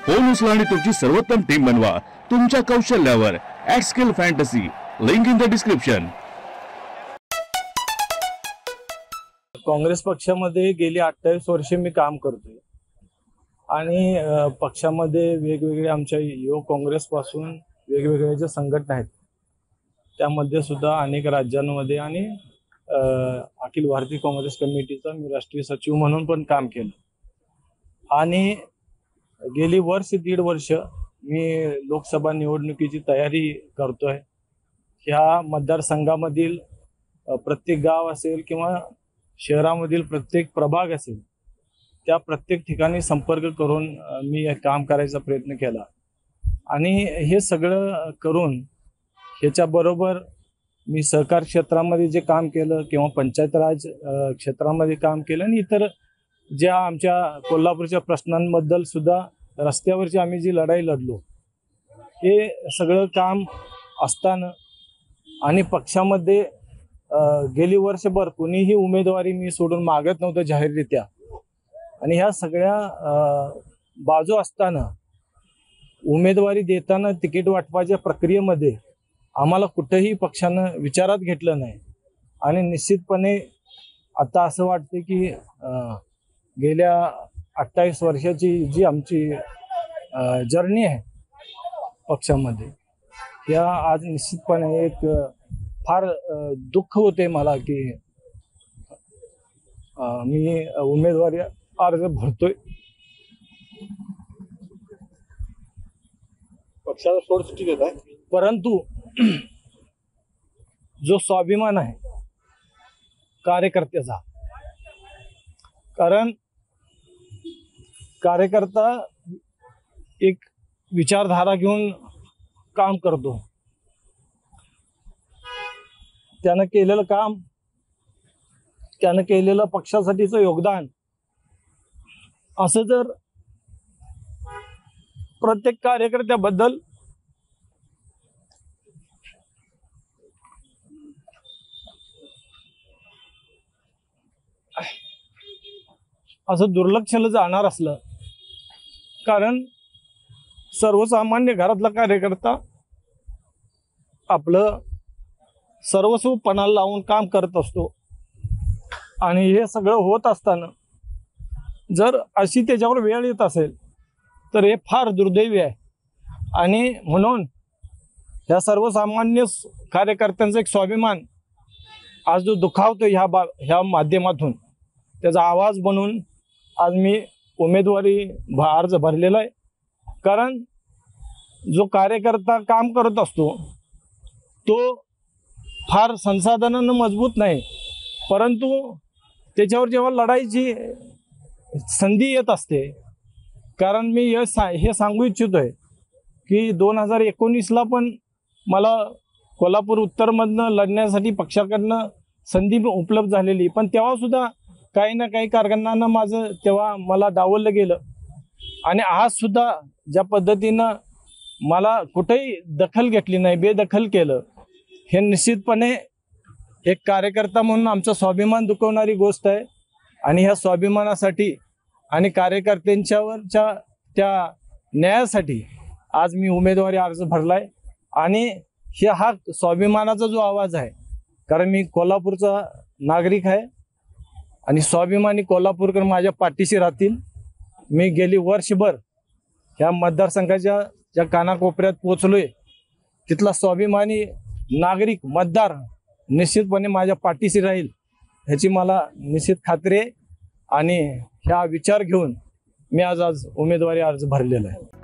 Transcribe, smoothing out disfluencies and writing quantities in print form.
Phone उचला आणि तुमची सर्वोत्तम टीम बनवा तुमच्या कौशल्यावर. @Skill fantasy, link in the description. Congress पक्षामध्ये गेली 28 वर्षे मी काम करतोय आणि पक्षामध्ये वेगवेगळे आमच्या युवक काँग्रेसपासून वेगवेगळ्या ज्या संघटना आहेत त्यामध्ये सुद्धा अनेक राज्यांमध्ये आणि अखिल भारतीय काँग्रेस कमिटीचा मी राष्ट्रीय सचिव म्हणून पण काम केलं. आणि गेली दीड वर्ष मी लोकसभा निवडणुकीची तयारी करतोय. ह्या मतदारसंघामधील प्रत्येक गाव असेल किंवा शहरामधील प्रत्येक प्रभाग असेल त्या प्रत्येक ठिकाणी संपर्क करून मी काम करायचा प्रयत्न केला. आणि हे सगळं करून ह्याच्याबरोबर मी सहकार क्षेत्रामध्ये जे काम केलं किंवा पंचायत राज क्षेत्रामध्ये काम केलं आणि इतर ज्या आमच्या कोल्हापूरच्या प्रश्नांबद्दल सुद्धा रस्त्यावरची आम्ही जी लढाई लढलो हे सगळं काम असताना आणि पक्षामध्ये गेली वर्षभर कोणीही उमेदवारी मी सोडून मागत नव्हतं जाहीररित्या. आणि ह्या सगळ्या बाजू असताना उमेदवारी देताना तिकीट वाटपाच्या प्रक्रियेमध्ये आम्हाला कुठेही पक्षानं विचारात घेतलं नाही. आणि निश्चितपणे आता असं वाटतं की गेल्या 28 वर्षाची जी आमची जर्नी आहे पक्षामध्ये त्या आज निश्चितपणे एक फार दुःख होते मला की मी उमेदवारी अर्ज भरतोय. पक्षाला सोडचिठ्ठी देत आहे, परंतु जो स्वाभिमान आहे कार्यकर्त्याचा, कारण कार्यकर्ता एक विचारधारा घेऊन काम करतो. त्यानं केलेलं काम, त्यानं केलेलं पक्षासाठीचं योगदान असं जर प्रत्येक कार्यकर्त्याबद्दल असं दुर्लक्षलं जाणार असलं, कारण सर्वसामान्य घरातला कार्यकर्ता आपलं सर्वस्व पणाला लावून काम करत असतो. आणि हे सगळं होत असताना जर अशी त्याच्यावर वेळ येत असेल तर हे फार दुर्दैवी आहे. आणि म्हणून ह्या सर्वसामान्य कार्यकर्त्यांचा एक स्वाभिमान आज जो दुखावतो ह्या माध्यमातून त्याचा आवाज बनून आज मी उमेदवारी अर्ज भरलेला आहे. कारण जो कार्यकर्ता काम करत असतो तो फार संसाधनानं मजबूत नाही, परंतु त्याच्यावर जेव्हा लढाईची संधी येत असते, कारण मी हे सांगू इच्छितोय की 2019ला पण मला कोल्हापूर उत्तरमधनं लढण्यासाठी पक्षाकडनं संधी उपलब्ध झालेली, पण तेव्हासुद्धा काही ना काही कारणानं माझं तेव्हा मला डावललं गेलं. आणि आजसुद्धा ज्या पद्धतीनं मला कुठेही दखल घेतली नाही, बेदखल केलं, हे निश्चितपणे एक कार्यकर्ता म्हणून आमचा स्वाभिमान दुखवणारी गोष्ट आहे. आणि ह्या स्वाभिमानासाठी आणि कार्यकर्त्यांच्यावरच्या त्या न्यायासाठी आज मी उमेदवारी अर्ज भरलाय. आणि हा स्वाभिमानाचा जो आवाज आहे, कारण मी कोल्हापूरचा नागरिक आहे आणि स्वाभिमानी कोल्हापूरकर माझ्या पाठीशी राहतील. मी गेली वर्षभर ह्या मतदारसंघाच्या ज्या कानाकोपऱ्यात पोचलोय तिथला स्वाभिमानी नागरिक मतदार निश्चितपणे माझ्या पाठीशी राहील ह्याची मला निश्चित खात्री आहे. आणि ह्या विचार घेऊन मी आज उमेदवारी अर्ज भरलेला आहे.